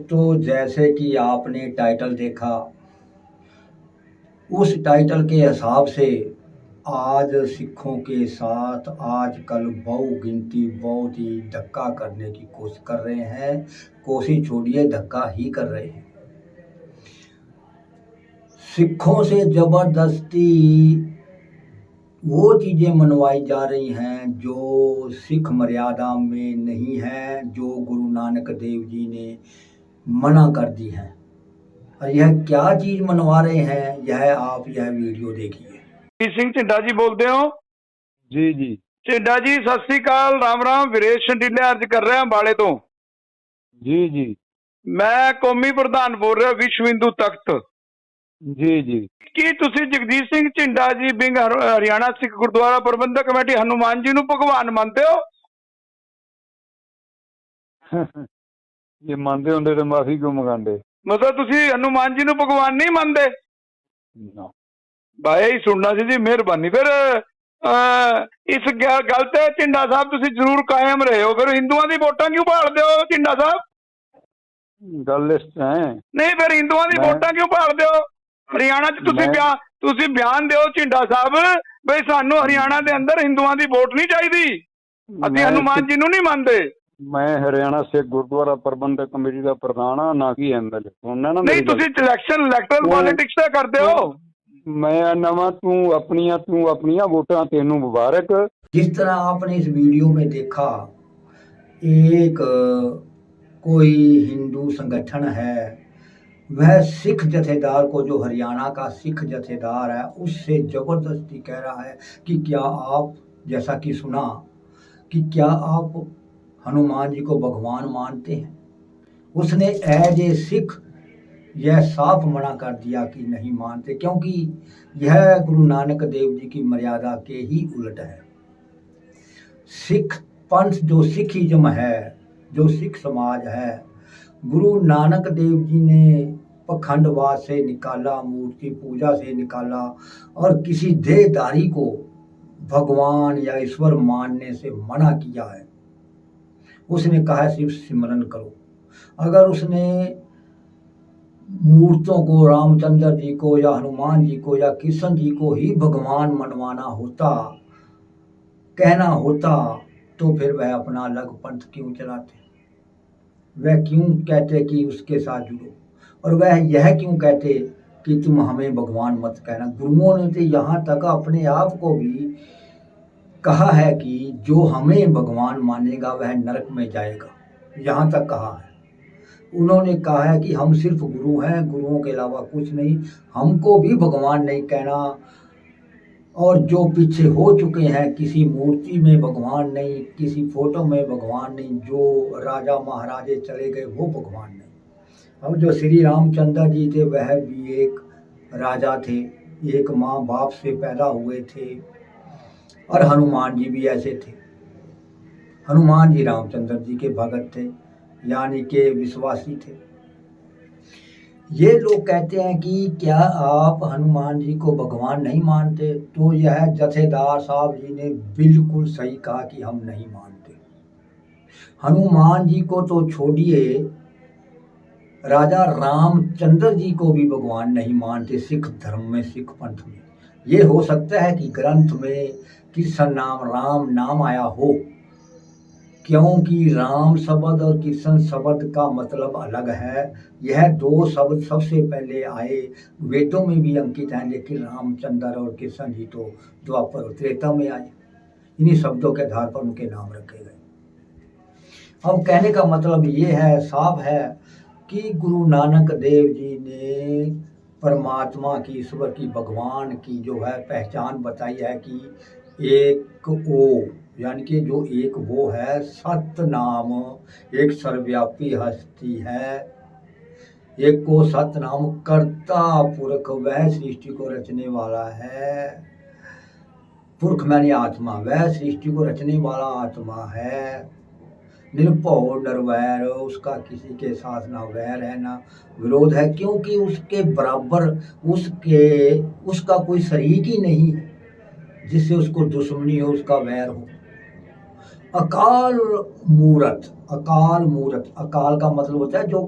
दोस्तों, जैसे कि आपने टाइटल देखा, उस टाइटल के हिसाब से आज सिखों के साथ आजकल बहुगिनती बहुत ही धक्का करने की कोशिश कर रहे हैं। कोशिश छोड़िए, धक्का ही कर रहे हैं। सिखों से जबरदस्ती वो चीज़ें मनवाई जा रही हैं जो सिख मर्यादा में नहीं है, जो गुरु नानक देव जी ने मना कर दी हैं। और यह क्या चीज़ मनवा रहे हैं, यह वीडियो देखिए। सिंह ਝਿੰਡਾ जी बोलते हो? जी जी ਝਿੰਡਾ जी सत श्री अकाल, राम राम। वीरेश शंडीले अर्ज कर रहा अंबाले तो। जी जी मैं कौमी प्रधान बोल रहा विश्व हिंदू तख्त। जी जी ਕੀ ਤੁਸੀਂ ਜਗਦੀਸ਼ ਸਿੰਘ ਝਿੰਡਾ ਜੀ ਬਿੰਗ ਹਰਿਆਣਾ ਸਿੱਖ ਗੁਰਦੁਆਰਾ ਪ੍ਰਬੰਧਕ ਕਮੇਟੀ ਹਨੂਮਾਨ ਜੀ ਨੂੰ ਭਗਵਾਨ ਮੰਨਦੇ ਹੋ? ये मानते होंगे तो माफी क्यों मंगाते? ਮਤਲਬ ਤੁਸੀਂ ਹਨੂਮਾਨ ਜੀ ਨੂੰ ਭਗਵਾਨ ਨਹੀਂ ਮੰਨਦੇ? ना ਭਾਈ ਹੀ ਸੁਣਨਾ ਸੀ ਜੀ, ਮਿਹਰਬਾਨੀ। ਫਿਰ ਇਸ ਗੱਲ ਤੇ ਝਿੰਡਾ ਸਾਹਿਬ ਤੁਸੀਂ ਜ਼ਰੂਰ ਕਾਇਮ ਰਹੇ ਹੋ। ਫਿਰ ਹਿੰਦੂਆਂ ਦੀ ਵੋਟਾਂ ਕਿਉਂ ਭਾਲਦੇ ਹੋ ਝਿੰਡਾ ਸਾਹਿਬ? गल इस है ਨਹੀਂ, ਫਿਰ ਹਿੰਦੂਆਂ ਦੀ ਵੋਟਾਂ ਕਿਉਂ ਭਾਲਦੇ ਹੋ? ਹਰਿਆਣਾ 'ਚ ਤੁਸੀਂ ਬਿਆਨ ਦਿਓ ਝਿੰਡਾ ਸਾਹਿਬ, ਬਈ ਸਾਨੂੰ ਹਰਿਆਣਾ ਦੇ ਅੰਦਰ ਹਿੰਦੂਆਂ ਦੀ ਵੋਟ ਨਹੀਂ ਚਾਹੀਦੀ, ਅਸੀਂ ਹਨੂਮਾਨ ਜੀ ਨੂੰ ਨਹੀਂ ਮੰਨਦੇ। मैं हरियाणा सिख गुरुद्वारा प्रबंधक कमेटी का प्रधान हाँ, ना कि एमएलए। सुनना ना नहीं, ਤੁਸੀਂ इलेक्टरल पॉलिटिक्स ਤਾਂ ਕਰਦੇ ਹੋ। मैं नवा तू अपनिया वोटां तेनू मुबारक। जिस तरह आपने इस वीडियो में देखा, एक कोई हिंदू संगठन है, वह सिख जथेदार को, जो हरियाणा का सिख जथेदार है, उससे जबरदस्ती कह रहा है कि क्या आप, जैसा कि सुना, कि क्या आप हनुमान जी को भगवान मानते हैं। उसने एज ए सिख यह साफ मना कर दिया कि नहीं मानते, क्योंकि यह गुरु नानक देव जी की मर्यादा के ही उलट है। सिख पंथ, जो सिखिज्म है, जो सिख समाज है, गुरु नानक देव जी ने पखंडवाद से निकाला, मूर्ति पूजा से निकाला, और किसी देहधारी को भगवान या ईश्वर मानने से मना किया है। उसने कहा सिर्फ सिमरन करो। अगर उसने मूर्तों को, रामचंद्र जी को या हनुमान जी को या कृष्ण जी को ही भगवान मनवाना होता, कहना होता, तो फिर वह अपना अलग पंथ क्यों चलाते? वह क्यों कहते कि उसके साथ जुड़ो? और वह यह क्यों कहते कि तुम हमें भगवान मत कहना? गुरुओं ने तो यहाँ तक अपने आप को भी कहा है कि जो हमें भगवान मानेगा वह नरक में जाएगा, यहाँ तक कहा है। उन्होंने कहा है कि हम सिर्फ गुरु हैं, गुरुओं के अलावा कुछ नहीं, हमको भी भगवान नहीं कहना। और जो पीछे हो चुके हैं, किसी मूर्ति में भगवान नहीं, किसी फोटो में भगवान नहीं, जो राजा महाराजे चले गए वो भगवान नहीं। अब जो श्री रामचंद्र जी थे वह भी एक राजा थे, एक माँ बाप से पैदा हुए थे, और हनुमान जी भी ऐसे थे। हनुमान जी रामचंद्र जी के भगत थे, यानी के विश्वासी थे। ये लोग कहते हैं कि क्या आप हनुमान जी को भगवान नहीं मानते? तो यह जथेदार साहब जी ने बिल्कुल सही कहा कि हम नहीं मानते। हनुमान जी को तो छोड़िए, राजा रामचंद्र जी को भी भगवान नहीं मानते सिख धर्म में, सिख पंथ में। ये हो सकता है कि ग्रंथ में कृष्ण नाम, राम नाम आया हो, क्योंकि राम शब्द और कृष्ण शब्द का मतलब अलग है। यह दो शब्द सबसे पहले आए, वेदों में भी अंकित हैं, लेकिन रामचंद्र और कृष्ण जी तो द्वापर और त्रेता में आए। इन्हीं शब्दों के आधार पर उनके नाम रखे गए। अब कहने का मतलब ये है, साफ है, कि गुरु नानक देव जी ने परमात्मा की, ईश्वर की, भगवान की जो है पहचान बताई है कि एक वो, यानी कि जो एक वो है, सत्य नाम, एक सर्वव्यापी हस्ती है, एक को सत्य नाम, कर्ता पुरख, वह सृष्टि को रचने वाला है। पुरख मैंने आत्मा, वह सृष्टि को रचने वाला आत्मा है। निरभव निर्वैर, उसका किसी के साथ ना वैर है ना विरोध है, क्योंकि उसके बराबर उसका कोई शरीक ही नहीं है जिससे उसको दुश्मनी हो, उसका वैर हो। अकाल मूरत, अकाल मूरत, अकाल का मतलब होता है जो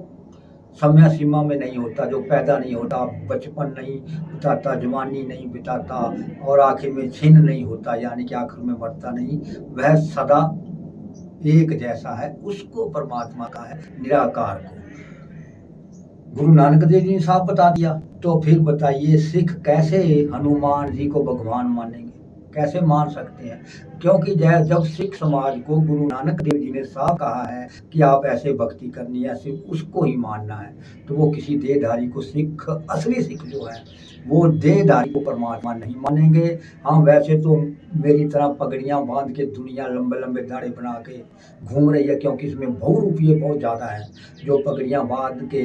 समय सीमा में नहीं होता, जो पैदा नहीं होता, बचपन नहीं बिताता, जवानी नहीं बिताता और आखिर में छिन्न नहीं होता, यानी कि आखिर में मरता नहीं, वह सदा एक जैसा है, उसको परमात्मा का है, निराकार को। गुरु नानक देव जी ने साफ बता दिया। तो फिर बताइए सिख कैसे हनुमान जी को भगवान मानेंगे, कैसे मान सकते हैं? क्योंकि जब सिख समाज को गुरु नानक देव जी ने साफ कहा है कि आप ऐसे भक्ति करनी है, सिर्फ उसको ही मानना है, तो वो किसी देहधारी को सिख, असली सिख जो है वो देहधारी को परमात्मा नहीं मानेंगे। हाँ, वैसे तो मेरी तरह पगड़ियाँ बांध के दुनिया लंबे लंबे दाढ़े बना के घूम रही है, क्योंकि इसमें बहुरूपिये बहुत ज़्यादा है, जो पगड़ियाँ बांध के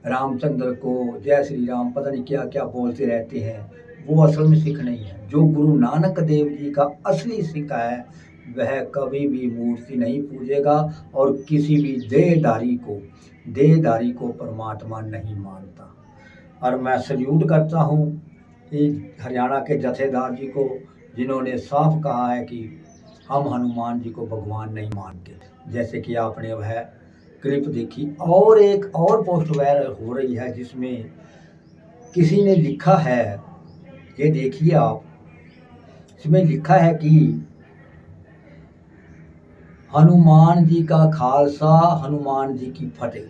रामचंद्र को, जय श्री राम, पता नहीं क्या क्या बोलते रहते हैं, वो असल में सिख नहीं है। जो गुरु नानक देव जी का असली सिख है वह कभी भी मूर्ति नहीं पूजेगा और किसी भी देहधारी को परमात्मा नहीं मानता। और मैं सल्यूट करता हूँ हरियाणा के जथेदार जी को, जिन्होंने साफ कहा है कि हम हनुमान जी को भगवान नहीं मानते। जैसे कि आपने वह क्लिप देखी, और एक और पोस्ट वायरल हो रही है जिसमें किसी ने लिखा है, ये देखिए आप, इसमें लिखा है कि हनुमान जी का खालसा, हनुमान जी की फतेह,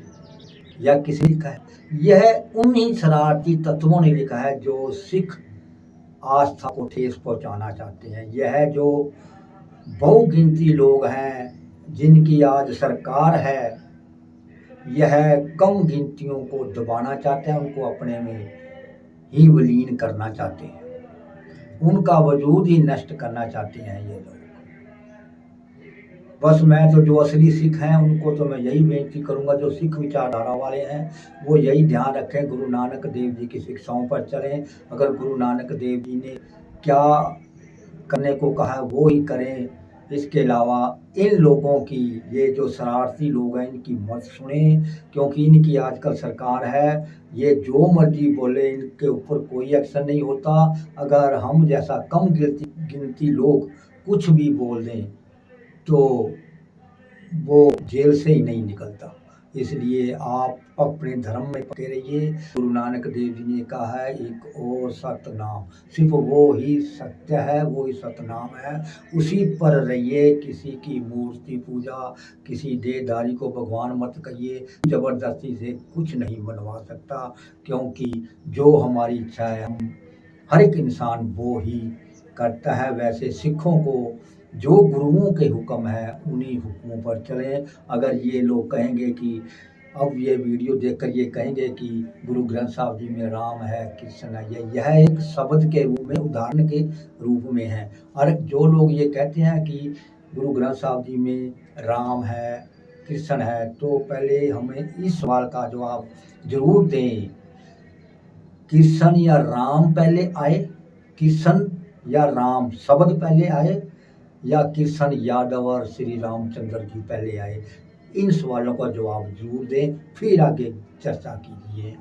या किसी लिखा है। यह उन्हीं शरारती तत्वों ने लिखा है जो सिख आस्था को ठेस पहुंचाना चाहते हैं। यह जो बहुगिनती लोग हैं जिनकी आज सरकार है, यह कम गिनतियों को दबाना चाहते हैं, उनको अपने में ही विलीन करना चाहते हैं, उनका वजूद ही नष्ट करना चाहते हैं ये लोग। बस मैं तो जो असली सिख हैं उनको तो मैं यही बेनती करूंगा, जो सिख विचारधारा वाले हैं वो यही ध्यान रखें, गुरु नानक देव जी की शिक्षाओं पर चलें। अगर गुरु नानक देव जी ने क्या करने को कहा है वो ही करें। इसके अलावा इन लोगों की, ये जो शरारती लोग हैं, इनकी मत सुने, क्योंकि इनकी आजकल सरकार है, ये जो मर्जी बोले, इनके ऊपर कोई एक्शन नहीं होता। अगर हम जैसा कम गिनती लोग कुछ भी बोल दें तो वो जेल से ही नहीं निकलता। इसलिए आप अपने धर्म में पके रहिए। गुरु नानक देव जी ने कहा है एक और सत्य नाम, सिर्फ वो ही सत्य है, वो ही सत्य नाम है, उसी पर रहिए। किसी की मूर्ति पूजा, किसी देहधारी को भगवान मत कहिए। जबरदस्ती से कुछ नहीं बनवा सकता, क्योंकि जो हमारी इच्छा है हम हर एक इंसान वो ही करता है। वैसे सिखों को जो गुरुओं के हुक्म है उन्हीं हुक्मों पर चलें। अगर ये लोग कहेंगे कि अब ये वीडियो देखकर ये कहेंगे कि गुरु ग्रंथ साहब जी में राम है, कृष्ण है, यह एक शब्द के रूप में, उदाहरण के रूप में है। और जो लोग ये कहते हैं कि गुरु ग्रंथ साहब जी में राम है, कृष्ण है, तो पहले हमें इस सवाल का जवाब जरूर दें, कृष्ण या राम पहले आए, कृष्ण या राम शब्द पहले आए, या कृष्ण यादव और श्री रामचंद्र जी पहले आए? इन सवालों का जवाब जरूर दें, फिर आगे चर्चा कीजिए।